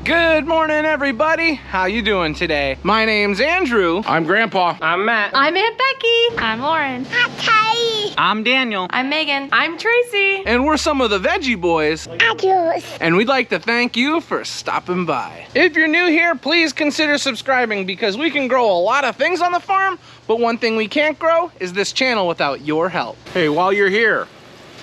Good morning, everybody. How you doing today? My name's Andrew. I'm Grandpa. I'm Matt. I'm Aunt Becky. I'm Lauren. I'm Kylie. I'm Daniel. I'm Megan. I'm Tracy. And we're some of the Veggie Boys. Adios. And we'd like to thank you for stopping by. If you're new here, please consider subscribing because we can grow a lot of things on the farm, but one thing we can't grow is this channel without your help. Hey, while you're here,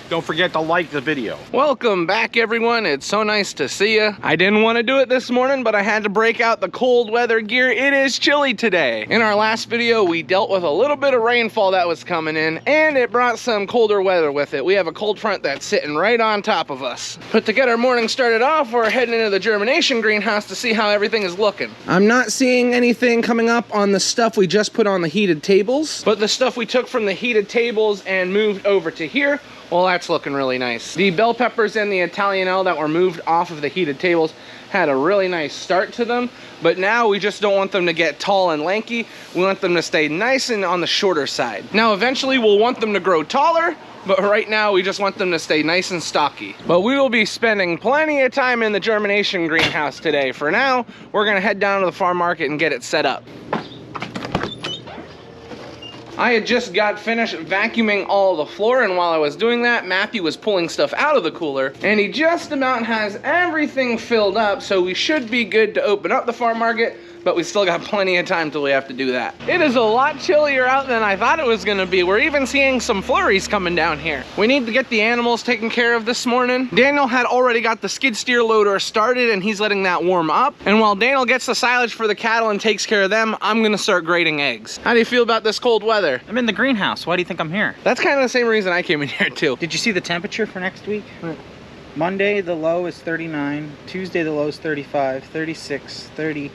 don't forget to like the video. Welcome back, everyone. It's so nice to see you. I didn't want to do it this morning, but I had to break out the cold weather gear. It is chilly today. In our last video, we dealt with a little bit of rainfall that was coming in, and it brought some colder weather with it. We have a cold front that's sitting right on top of us. But to get our morning started off, we're heading into the germination greenhouse to see how everything is looking. I'm not seeing anything coming up on the stuff we just put on the heated tables, but the stuff we took from the heated tables and moved over to here, well, that's looking really nice. The bell peppers and the Italianelle that were moved off of the heated tables had a really nice start to them, but now we just don't want them to get tall and lanky. We want them to stay nice and on the shorter side. Now, eventually we'll want them to grow taller, but right now we just want them to stay nice and stocky. But we will be spending plenty of time in the germination greenhouse today. For now, we're gonna head down to the farm market and get it set up. I had just got finished vacuuming all the floor, and while I was doing that, Matthew was pulling stuff out of the cooler, and he just about has everything filled up, so we should be good to open up the farm market, but we still got plenty of time till we have to do that. It is a lot chillier out than I thought it was gonna be. We're even seeing some flurries coming down here. We need to get the animals taken care of this morning. Daniel had already got the skid steer loader started, and he's letting that warm up. And while Daniel gets the silage for the cattle and takes care of them, I'm gonna start grading eggs. How do you feel about this cold weather? I'm in the greenhouse. Why do you think I'm here? That's kind of the same reason I came in here too. Did you see the temperature for next week? Monday, the low is 39. Tuesday, the low is 35, 36, 36.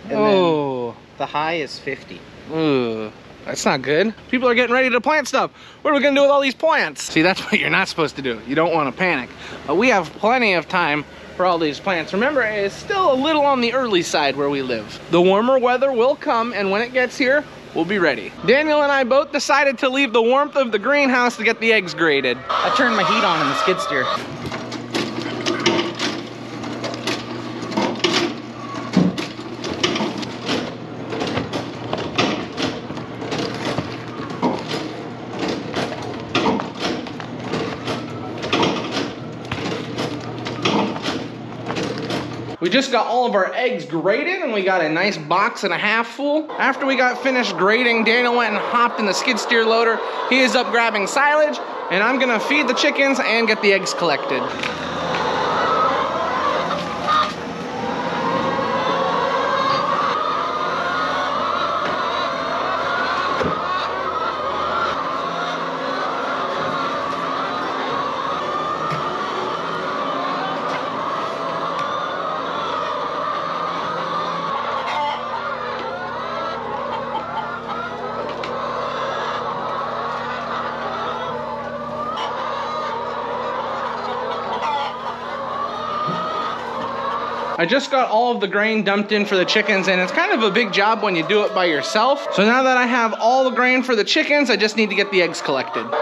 And then the high is 50. Ooh, that's not good. People are getting ready to plant stuff. What are we gonna do with all these plants? See, that's what you're not supposed to do. You don't want to panic. But we have plenty of time for all these plants. Remember, it's still a little on the early side where we live. The warmer weather will come, and when it gets here, we'll be ready. Daniel and I both decided to leave the warmth of the greenhouse to get the eggs graded. I turned my heat on in the skid steer. We just got all of our eggs graded, and we got a nice box and a half full. After we got finished grading, Daniel went and hopped in the skid steer loader. He is up grabbing silage, and I'm gonna feed the chickens and get the eggs collected. I just got all of the grain dumped in for the chickens, and it's kind of a big job when you do it by yourself. So now that I have all the grain for the chickens, I just need to get the eggs collected. Come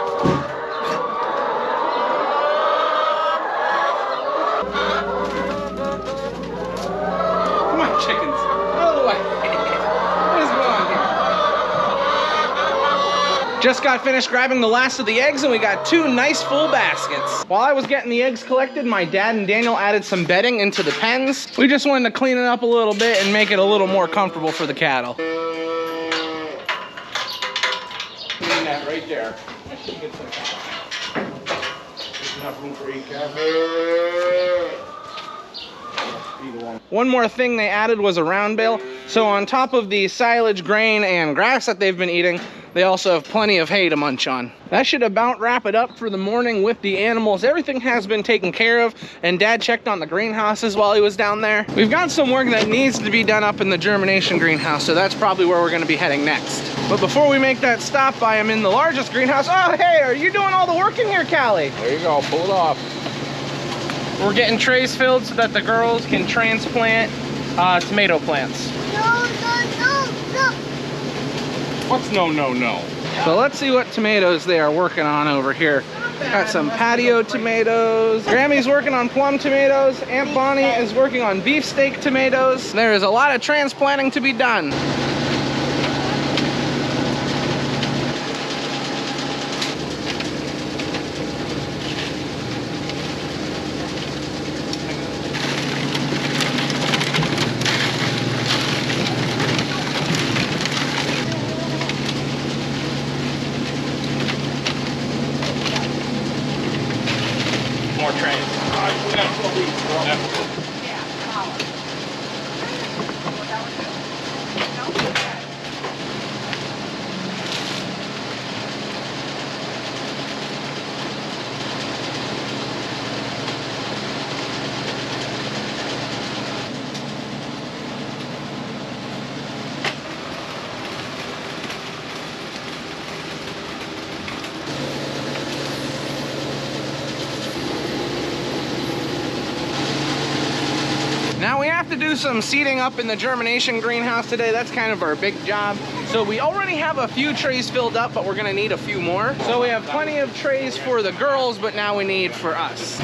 on, chickens, out of the way. What is going on here? Just got finished grabbing the last of the eggs, and we got 2 nice full baskets. While I was getting the eggs collected, my dad and Daniel added some bedding into the pens. We just wanted to clean it up a little bit and make it a little more comfortable for the cattle. And that right there. Enough room for 8 cattle. One more thing they added was a round bale. So on top of the silage, grain, and grass that they've been eating, they also have plenty of hay to munch on. That should about wrap it up for the morning with the animals. Everything has been taken care of, and Dad checked on the greenhouses while he was down there. We've got some work that needs to be done up in the germination greenhouse, so that's probably where we're gonna be heading next. But before we make that stop, I am in the largest greenhouse. Oh, hey, are you doing all the work in here, Callie? There you go, pull it off. We're getting trays filled so that the girls can transplant tomato plants. No. What's no? So let's see what tomatoes they are working on over here. Got some patio tomatoes. Grammy's working on plum tomatoes. Aunt Bonnie is working on beefsteak tomatoes. There is a lot of transplanting to be done. More trains. We got 12 weeks. Now we have to do some seating up in the germination greenhouse today. That's kind of our big job. So we already have a few trays filled up, but we're gonna need a few more. So we have plenty of trays for the girls, but now we need for us.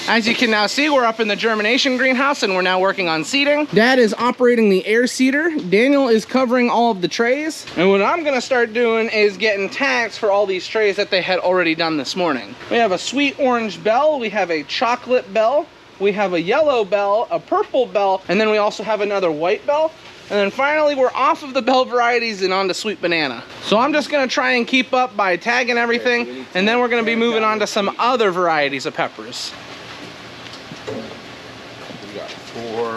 As you can now see, we're up in the germination greenhouse and we're now working on seeding. Dad is operating the air seeder. Daniel is covering all of the trays. And what I'm gonna start doing is getting tags for all these trays that they had already done this morning. We have a sweet orange bell, we have a chocolate bell, we have a yellow bell, a purple bell, and then we also have another white bell. And then finally, we're off of the bell varieties and on to sweet banana. So I'm just gonna try and keep up by tagging everything, and then we're gonna be moving on to some other varieties of peppers. We got 4.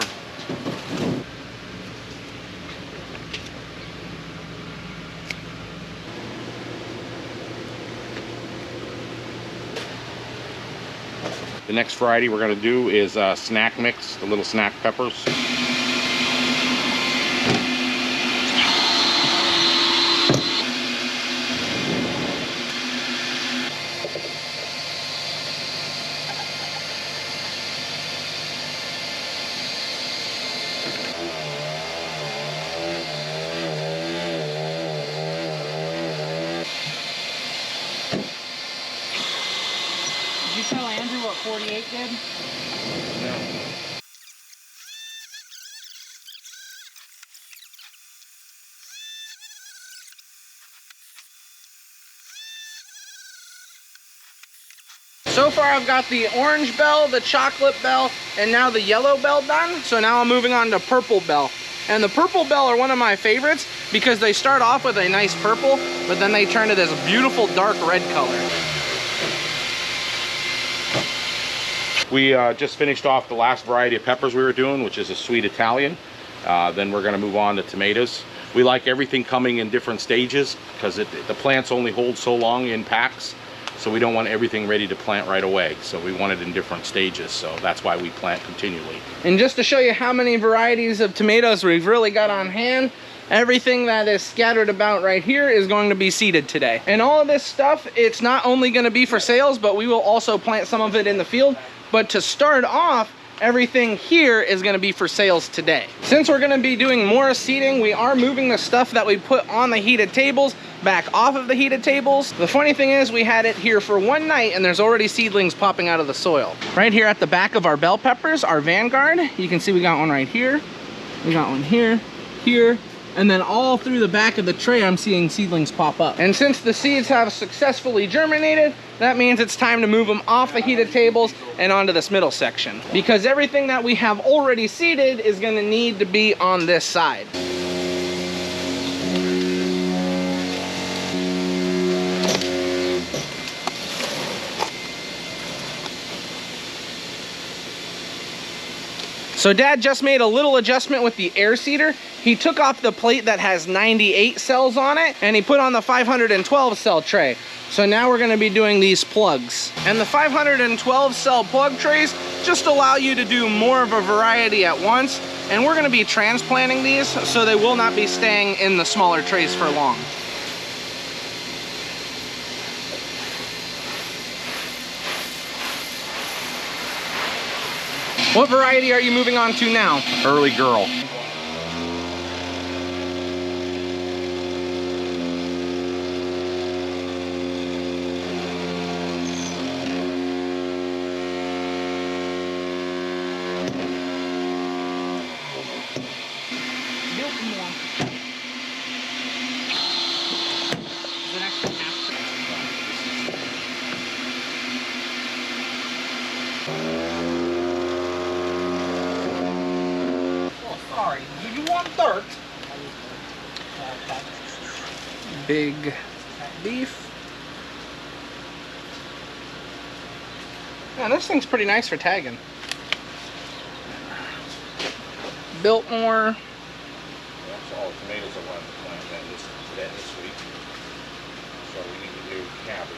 The next variety we're going to do is snack mix, the little snack peppers. Did you tell Andrew what 48 did? So far I've got the orange bell, the chocolate bell, and now the yellow bell done. So now I'm moving on to purple bell. And the purple bell are one of my favorites because they start off with a nice purple, but then they turn to this beautiful dark red color. We just finished off the last variety of peppers we were doing, which is a sweet Italian. Then we're going to move on to tomatoes. We like everything coming in different stages because the plants only hold so long in packs. So we don't want everything ready to plant right away. So we want it in different stages. So that's why we plant continually. And just to show you how many varieties of tomatoes we've really got on hand, everything that is scattered about right here is going to be seeded today. And all of this stuff, it's not only going to be for sales, but we will also plant some of it in the field. But to start off, everything here is going to be for sales today. Since we're going to be doing more seeding, we are moving the stuff that we put on the heated tables back off of the heated tables. The funny thing is we had it here for one night and there's already seedlings popping out of the soil. Right here at the back of our bell peppers, our Vanguard, you can see we got one right here. We got one here, here, and then all through the back of the tray I'm seeing seedlings pop up. And since the seeds have successfully germinated, that means it's time to move them off the heated tables and onto this middle section. Because everything that we have already seeded is gonna need to be on this side. So Dad just made a little adjustment with the air seeder. He took off the plate that has 98 cells on it and he put on the 512 cell tray. So now we're gonna be doing these plugs. And the 512 cell plug trays just allow you to do more of a variety at once. And we're gonna be transplanting these so they will not be staying in the smaller trays for long. What variety are you moving on to now? Early girl. Sorry, do you want dirt? Big beef. Yeah, this thing's pretty nice for tagging. Biltmore. That's all the tomatoes I wanted to plant this week. So we need to do cabbage.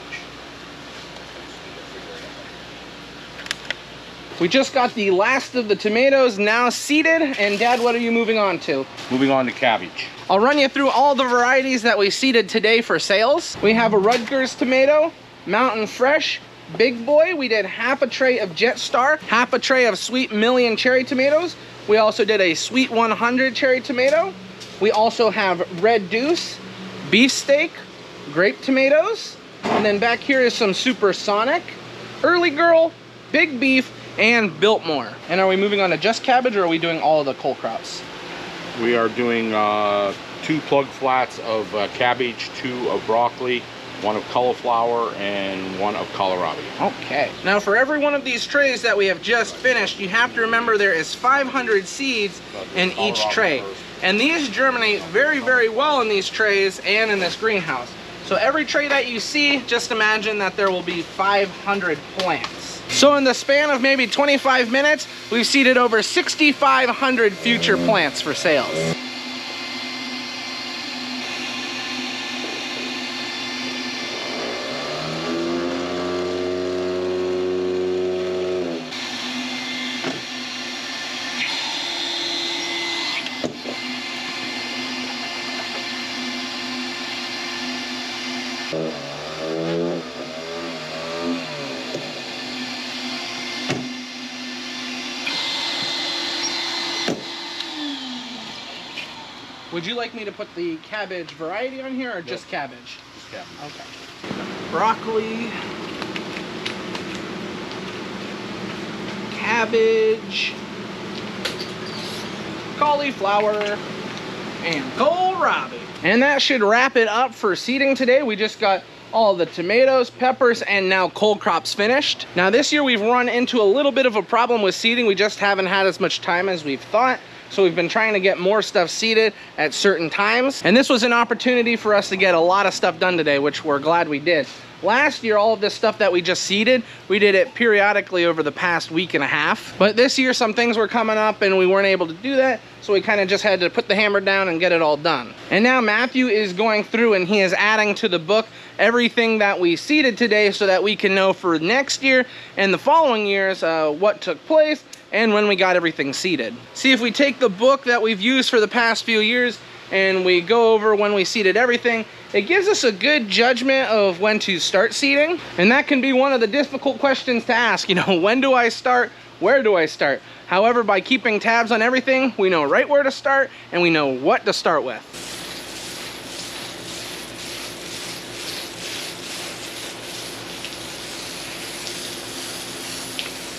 We just got the last of the tomatoes now seeded. And Dad, what are you moving on to? Moving on to cabbage. I'll run you through all the varieties that we seeded today for sales. We have a Rutgers tomato, Mountain Fresh, Big Boy. We did half a tray of Jet Star, half a tray of Sweet Million cherry tomatoes. We also did a Sweet 100 cherry tomato. We also have Red Deuce, Beefsteak, Grape tomatoes. And then back here is some Supersonic, Early Girl, Big Beef, and Biltmore. And are we moving on to just cabbage, or are we doing all of the cole crops? We are doing 2 plug flats of cabbage, 2 of broccoli, 1 of cauliflower, and 1 of kohlrabi. Okay. Now for every one of these trays that we have just finished, you have to remember there is 500 seeds in each tray. And these germinate very, very well in these trays and in this greenhouse. So every tray that you see, just imagine that there will be 500 plants. So in the span of maybe 25 minutes, we've seeded over 6,500 future plants for sales. Would you like me to put the cabbage variety on here, or just cabbage? Just cabbage. Okay. Broccoli, cabbage, cauliflower, and kohlrabi. And that should wrap it up for seeding today. We just got all the tomatoes, peppers, and now cole crops finished. Now this year we've run into a little bit of a problem with seeding. We just haven't had as much time as we've thought. So we've been trying to get more stuff seeded at certain times. And this was an opportunity for us to get a lot of stuff done today, which we're glad we did. Last year, all of this stuff that we just seeded, we did it periodically over the past week and a half. But this year, some things were coming up and we weren't able to do that. So we kind of just had to put the hammer down and get it all done. And now Matthew is going through and he is adding to the book everything that we seeded today so that we can know for next year and the following years what took place and when we got everything seeded. See, if we take the book that we've used for the past few years and we go over when we seeded everything, it gives us a good judgment of when to start seeding. And that can be one of the difficult questions to ask. You know, when do I start? Where do I start? However, by keeping tabs on everything, we know right where to start and we know what to start with.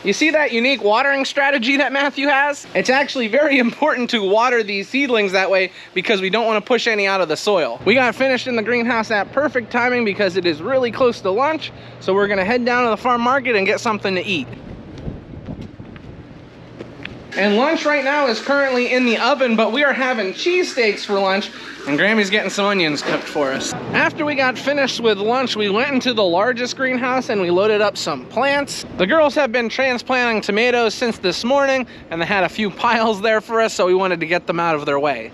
You see that unique watering strategy that Matthew has? It's actually very important to water these seedlings that way because we don't want to push any out of the soil. We got finished in the greenhouse at perfect timing because it is really close to lunch. So we're gonna head down to the farm market and get something to eat. And lunch right now is currently in the oven, but we are having cheesesteaks for lunch, and Grammy's getting some onions cooked for us. After we got finished with lunch, we went into the largest greenhouse and we loaded up some plants. The girls have been transplanting tomatoes since this morning, and they had a few piles there for us, so we wanted to get them out of their way.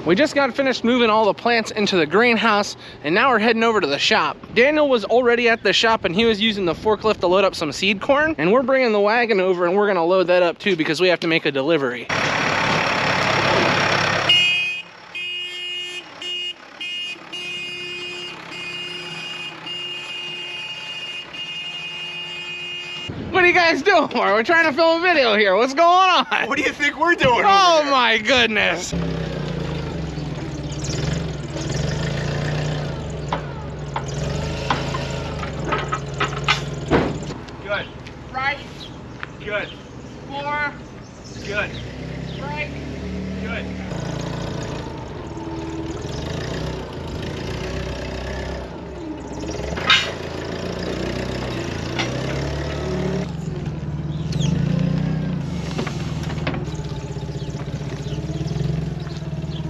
We just got finished moving all the plants into the greenhouse, and now we're heading over to the shop. Daniel was already at the shop and he was using the forklift to load up some seed corn, and we're bringing the wagon over and we're gonna load that up too because we have to make a delivery. What are you guys doing? We're trying to film a video here. What's going on? What do you think we're doing? Oh over here? my goodness. Good. Right. Good. 4. Good. Right. Good.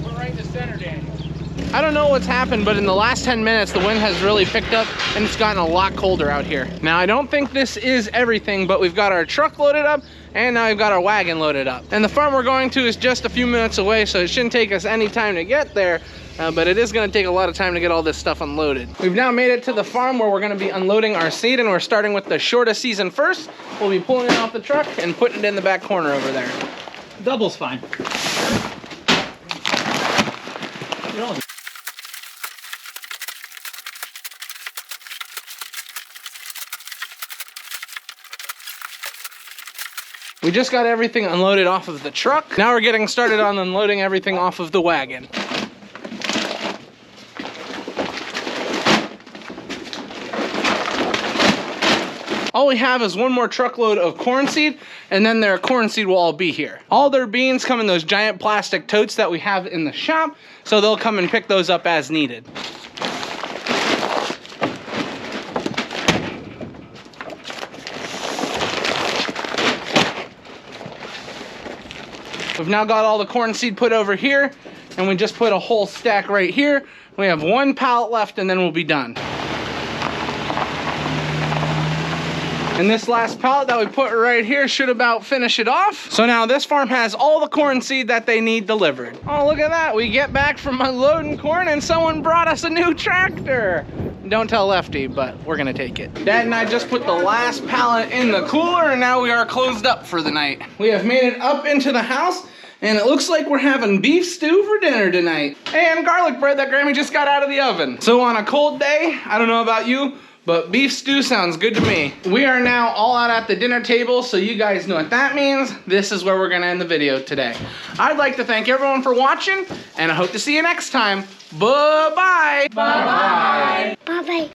We're right in the center, Daniel. I don't know what's happened, but in the last 10 minutes, the wind has really picked up and it's gotten a lot colder out here. Now, I don't think this is everything, but we've got our truck loaded up and now we've got our wagon loaded up. And the farm we're going to is just a few minutes away, so it shouldn't take us any time to get there, but it is gonna take a lot of time to get all this stuff unloaded. We've now made it to the farm where we're gonna be unloading our seed, and we're starting with the shortest season first. We'll be pulling it off the truck and putting it in the back corner over there. Double's fine. We just got everything unloaded off of the truck. Now we're getting started on unloading everything off of the wagon. All we have is one more truckload of corn seed, and then their corn seed will all be here. All their beans come in those giant plastic totes that we have in the shop, so they'll come and pick those up as needed. We've now got all the corn seed put over here, and we just put a whole stack right here. We have one pallet left and then we'll be done. And this last pallet that we put right here should about finish it off. So now this farm has all the corn seed that they need delivered. Oh, look at that. We get back from unloading corn and someone brought us a new tractor. Don't tell Lefty, but we're gonna take it. Dad and I just put the last pallet in the cooler, and now we are closed up for the night. We have made it up into the house, and it looks like we're having beef stew for dinner tonight. And garlic bread that Grammy just got out of the oven. So on a cold day, I don't know about you, but beef stew sounds good to me. We are now all out at the dinner table, so you guys know what that means. This is where we're gonna end the video today. I'd like to thank everyone for watching, and I hope to see you next time. Bye-bye. Bye-bye. Bye-bye.